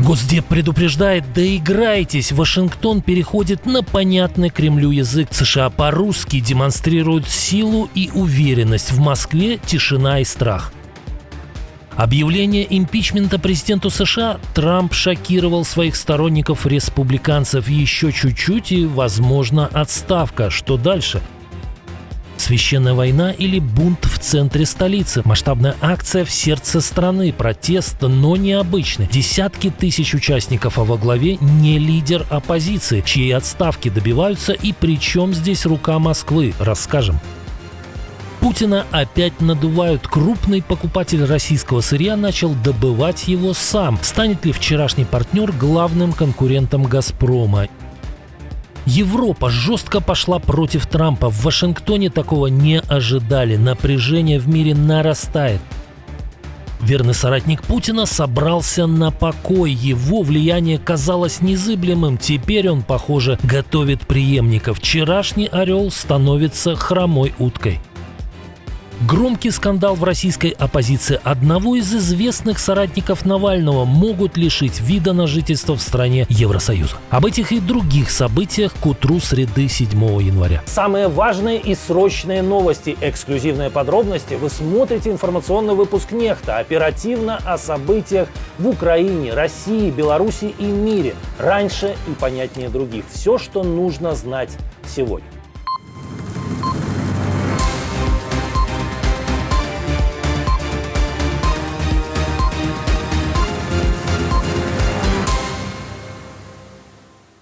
Госдеп предупреждает: доиграйтесь, Вашингтон переходит на понятный Кремлю язык. США по-русски демонстрируют силу и уверенность. В Москве тишина и страх. Объявление импичмента президенту США. Трамп шокировал своих сторонников-республиканцев. Еще чуть-чуть и, возможно, отставка. Что дальше? Священная война или бунт в центре столицы? Масштабная акция в сердце страны. Протест, но необычный. Десятки тысяч участников, а во главе не лидер оппозиции. Чьей отставки добиваются и при чем здесь рука Москвы? Расскажем. Путина опять надувают. Крупный покупатель российского сырья начал добывать его сам. Станет ли вчерашний партнер главным конкурентом «Газпрома»? Европа жестко пошла против Трампа. В Вашингтоне такого не ожидали. Напряжение в мире нарастает. Верный соратник Путина собрался на покой. Его влияние казалось незыблемым. Теперь он, похоже, готовит преемника. Вчерашний орел становится хромой уткой. Громкий скандал в российской оппозиции. Одного из известных соратников Навального могут лишить вида на жительство в стране Евросоюза. Об этих и других событиях к утру среды 7 января. Самые важные и срочные новости, эксклюзивные подробности. Вы смотрите информационный выпуск «Нехта». Оперативно о событиях в Украине, России, Беларуси и мире. Раньше и понятнее других. Все, что нужно знать сегодня.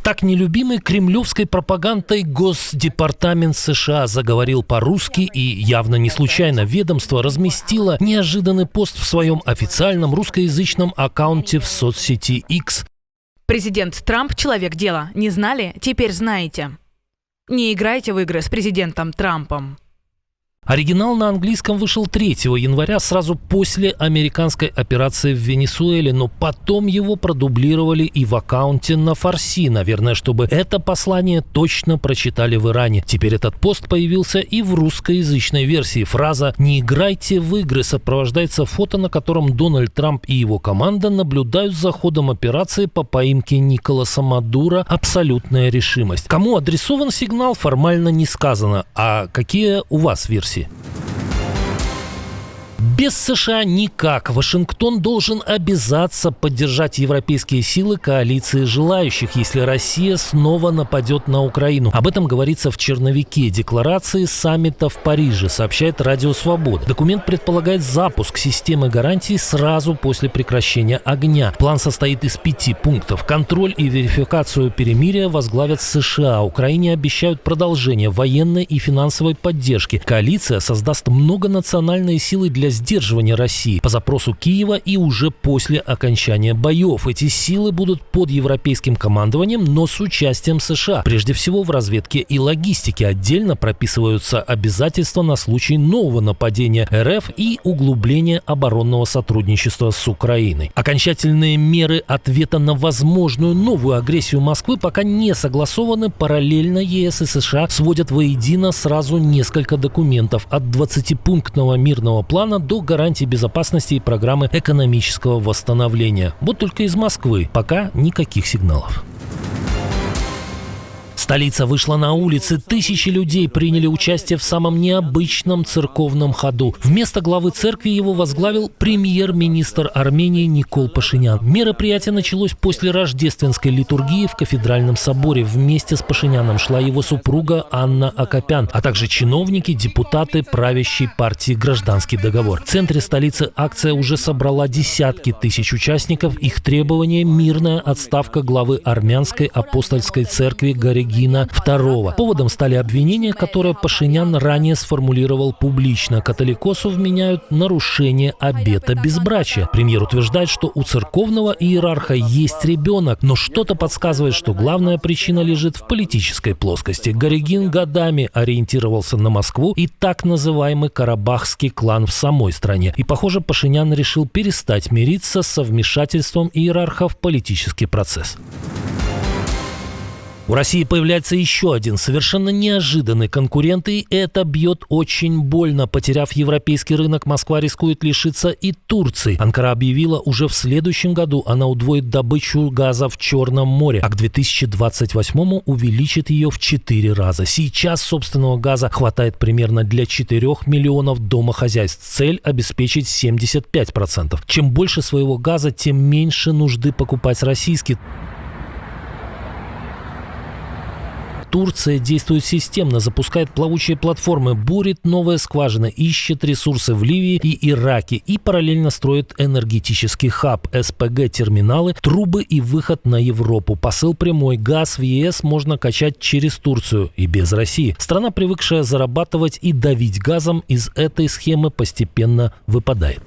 Так нелюбимый кремлевской пропагандой Госдепартамент США заговорил по-русски, и явно не случайно ведомство разместило неожиданный пост в своем официальном русскоязычном аккаунте в соцсети X. Президент Трамп – человек дела. Не знали? Теперь знаете. Не играйте в игры с президентом Трампом. Оригинал на английском вышел 3 января, сразу после американской операции в Венесуэле, но потом его продублировали и в аккаунте на фарси, наверное, чтобы это послание точно прочитали в Иране. Теперь этот пост появился и в русскоязычной версии. Фраза «Не играйте в игры» сопровождается фото, на котором Дональд Трамп и его команда наблюдают за ходом операции по поимке Николаса Мадуро. Абсолютная решимость. Кому адресован сигнал, формально не сказано. А какие у вас версии? Без США никак. Вашингтон должен обязаться поддержать европейские силы коалиции желающих, если Россия снова нападет на Украину. Об этом говорится в черновике декларации саммита в Париже, сообщает Радио Свобода. Документ предполагает запуск системы гарантий сразу после прекращения огня. План состоит из 5 пунктов. Контроль и верификацию перемирия возглавят США. Украине обещают продолжение военной и финансовой поддержки. Коалиция создаст многонациональные силы для сдерживания России по запросу Киева и уже после окончания боев. Эти силы будут под европейским командованием, но с участием США. Прежде всего в разведке и логистике. Отдельно прописываются обязательства на случай нового нападения РФ и углубления оборонного сотрудничества с Украиной. Окончательные меры ответа на возможную новую агрессию Москвы пока не согласованы. Параллельно ЕС и США сводят воедино сразу несколько документов от 20-пунктного мирного плана до гарантий безопасности и программы экономического восстановления. Вот только из Москвы пока никаких сигналов. Столица вышла на улицы, тысячи людей приняли участие в самом необычном церковном ходу. Вместо главы церкви его возглавил премьер-министр Армении Никол Пашинян. Мероприятие началось после рождественской литургии в кафедральном соборе. Вместе с Пашиняном шла его супруга Анна Акопян, а также чиновники, депутаты правящей партии «Гражданский договор». В центре столицы акция уже собрала десятки тысяч участников. Их требование – мирная отставка главы армянской апостольской церкви Горегина II. Поводом стали обвинения, которые Пашинян ранее сформулировал публично. Католикосу вменяют нарушение обета безбрачия. Премьер утверждает, что у церковного иерарха есть ребенок, но что-то подсказывает, что главная причина лежит в политической плоскости. Горегин годами ориентировался на Москву и так называемый карабахский клан в самой стране. И, похоже, Пашинян решил перестать мириться со вмешательством иерарха в политический процесс. У России появляется еще один совершенно неожиданный конкурент, и это бьет очень больно. Потеряв европейский рынок, Москва рискует лишиться и Турции. Анкара объявила, уже в следующем году она удвоит добычу газа в Черном море, а к 2028-му увеличит ее в 4 раза. Сейчас собственного газа хватает примерно для 4 миллионов домохозяйств. Цель – обеспечить 75%. Чем больше своего газа, тем меньше нужды покупать российский. Турция действует системно, запускает плавучие платформы, бурит новые скважины, ищет ресурсы в Ливии и Ираке и параллельно строит энергетический хаб, СПГ-терминалы, трубы и выход на Европу. Посыл прямой: газ в ЕС можно качать через Турцию и без России. Страна, привыкшая зарабатывать и давить газом, из этой схемы постепенно выпадает.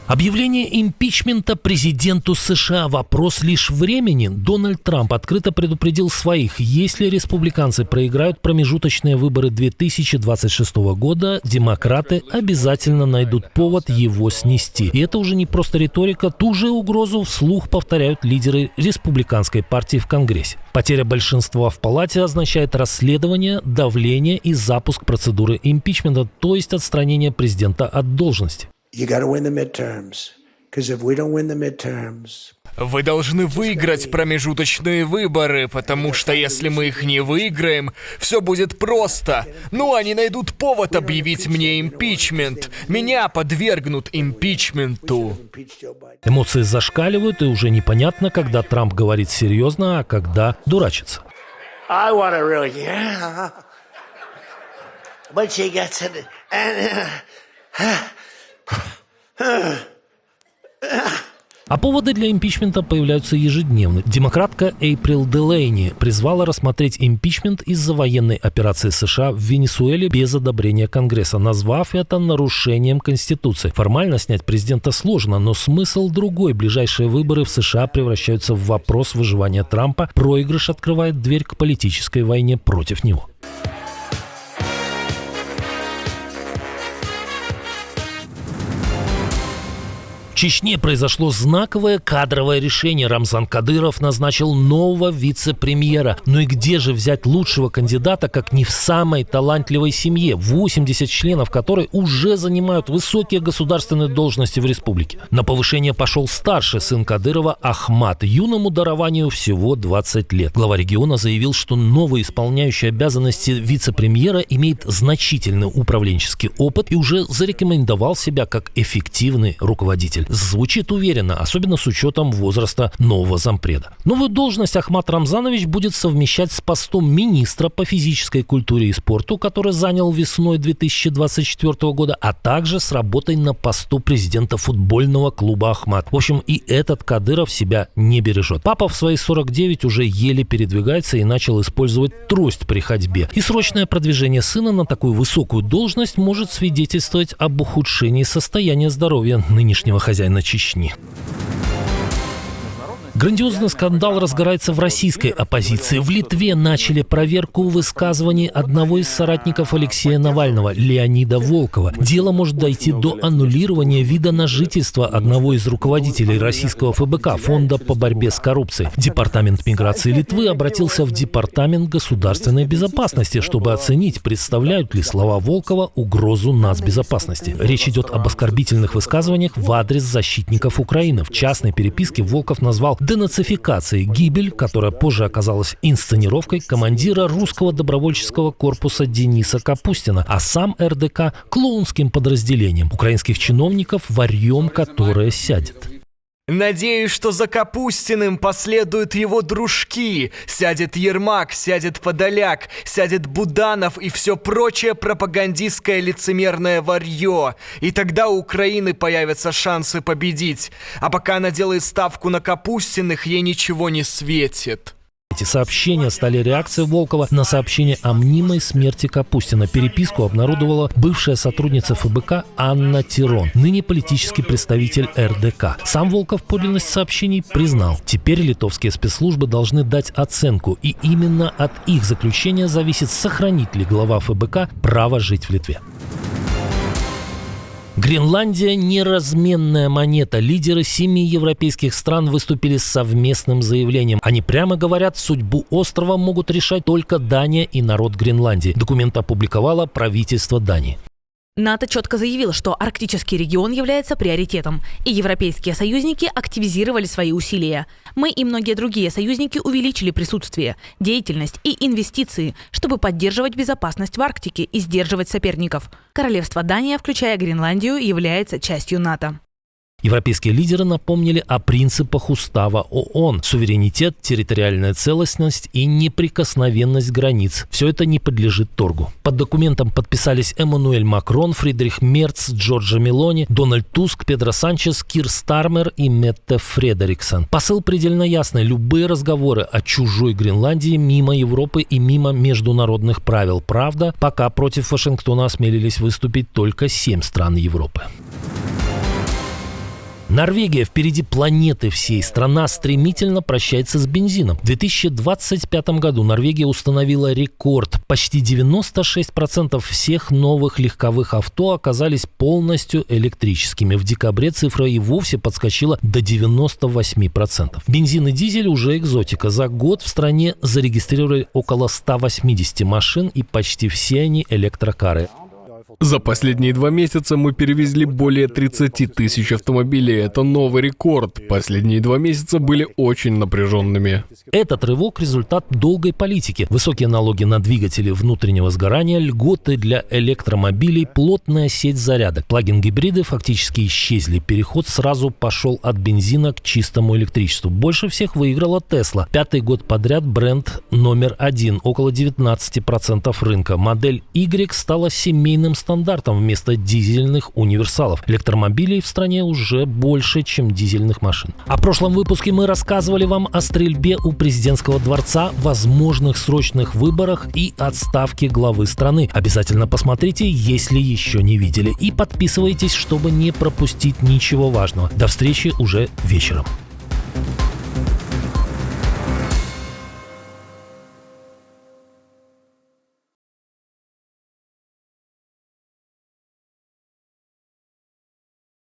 Объявление импичмента президенту США – вопрос лишь времени. Дональд Трамп открыто предупредил своих: если республиканцы проиграют промежуточные выборы 2026 года, демократы обязательно найдут повод его снести. И это уже не просто риторика, ту же угрозу вслух повторяют лидеры республиканской партии в Конгрессе. Потеря большинства в палате означает расследование, давление и запуск процедуры импичмента, то есть отстранение президента от должности. Вы должны выиграть промежуточные выборы, потому что если мы их не выиграем, все будет просто. Ну, они найдут повод объявить мне импичмент. Меня подвергнут импичменту. Эмоции зашкаливают, и уже непонятно, когда Трамп говорит серьезно, а когда дурачится. А поводы для импичмента появляются ежедневно. Демократка Эйприл Делейни призвала рассмотреть импичмент из-за военной операции США в Венесуэле без одобрения Конгресса, назвав это нарушением Конституции. Формально снять президента сложно, но смысл другой. Ближайшие выборы в США превращаются в вопрос выживания Трампа. Проигрыш открывает дверь к политической войне против него. В Чечне произошло знаковое кадровое решение. Рамзан Кадыров назначил нового вице-премьера. Ну и где же взять лучшего кандидата, как не в самой талантливой семье, 80 членов которой уже занимают высокие государственные должности в республике. На повышение пошел старший сын Кадырова Ахмат. Юному дарованию всего 20 лет. Глава региона заявил, что новый исполняющий обязанности вице-премьера имеет значительный управленческий опыт и уже зарекомендовал себя как эффективный руководитель. Звучит уверенно, особенно с учетом возраста нового зампреда. Новую должность Ахмат Рамзанович будет совмещать с постом министра по физической культуре и спорту, который занял весной 2024 года, а также с работой на посту президента футбольного клуба «Ахмат». В общем, и этот Кадыров себя не бережет. Папа в свои 49 уже еле передвигается и начал использовать трость при ходьбе. И срочное продвижение сына на такую высокую должность может свидетельствовать об ухудшении состояния здоровья нынешнего хозяина Чечни. Грандиозный скандал разгорается в российской оппозиции. В Литве начали проверку высказываний одного из соратников Алексея Навального, Леонида Волкова. Дело может дойти до аннулирования вида на жительство одного из руководителей российского ФБК, Фонда по борьбе с коррупцией. Департамент миграции Литвы обратился в Департамент государственной безопасности, чтобы оценить, представляют ли слова Волкова угрозу нацбезопасности. Речь идет об оскорбительных высказываниях в адрес защитников Украины. В частной переписке Волков назвал денацификацией гибель, которая позже оказалась инсценировкой командира русского добровольческого корпуса Дениса Капустина, а сам РДК – клоунским подразделением украинских чиновников, варьем, которое сядет. Надеюсь, что за Капустиным последуют его дружки. Сядет Ермак, сядет Подоляк, сядет Буданов и все прочее пропагандистское лицемерное варье. И тогда у Украины появятся шансы победить. А пока она делает ставку на Капустиных, ей ничего не светит. Эти сообщения стали реакцией Волкова на сообщение о мнимой смерти Капустина. Переписку обнародовала бывшая сотрудница ФБК Анна Тирон, ныне политический представитель РДК. Сам Волков подлинность сообщений признал. Теперь литовские спецслужбы должны дать оценку, и именно от их заключения зависит, сохранит ли глава ФБК право жить в Литве. Гренландия – неразменная монета. Лидеры 7 европейских стран выступили с совместным заявлением. Они прямо говорят, судьбу острова могут решать только Дания и народ Гренландии. Документ опубликовало правительство Дании. НАТО четко заявило, что арктический регион является приоритетом, и европейские союзники активизировали свои усилия. Мы и многие другие союзники увеличили присутствие, деятельность и инвестиции, чтобы поддерживать безопасность в Арктике и сдерживать соперников. Королевство Дания, включая Гренландию, является частью НАТО. Европейские лидеры напомнили о принципах устава ООН: суверенитет, территориальная целостность и неприкосновенность границ. Все это не подлежит торгу. Под документом подписались Эммануэль Макрон, Фридрих Мерц, Джорджа Мелони, Дональд Туск, Педро Санчес, Кир Стармер и Метте Фредериксон. Посыл предельно ясный: любые разговоры о чужой Гренландии мимо Европы и мимо международных правил. Правда, пока против Вашингтона осмелились выступить только 7 стран Европы. Норвегия впереди планеты всей. Страна стремительно прощается с бензином. В 2025 году Норвегия установила рекорд. Почти 96% всех новых легковых авто оказались полностью электрическими. В декабре цифра и вовсе подскочила до 98%. Бензин и дизель уже экзотика. За год в стране зарегистрировали около 180 машин, и почти все они электрокары. За последние 2 месяца мы перевезли более 30 тысяч автомобилей. Это новый рекорд. Последние 2 месяца были очень напряженными. Этот рывок – результат долгой политики. Высокие налоги на двигатели внутреннего сгорания, льготы для электромобилей, плотная сеть зарядок. Плагин-гибриды фактически исчезли. Переход сразу пошел от бензина к чистому электричеству. Больше всех выиграла Tesla. 5-й год подряд бренд номер 1, около 19% рынка. Модель Y стала семейным стандартом вместо дизельных универсалов. Электромобилей в стране уже больше, чем дизельных машин. В прошлом выпуске мы рассказывали вам о стрельбе у президентского дворца, возможных срочных выборах и отставке главы страны. Обязательно посмотрите, если еще не видели. И подписывайтесь, чтобы не пропустить ничего важного. До встречи уже вечером.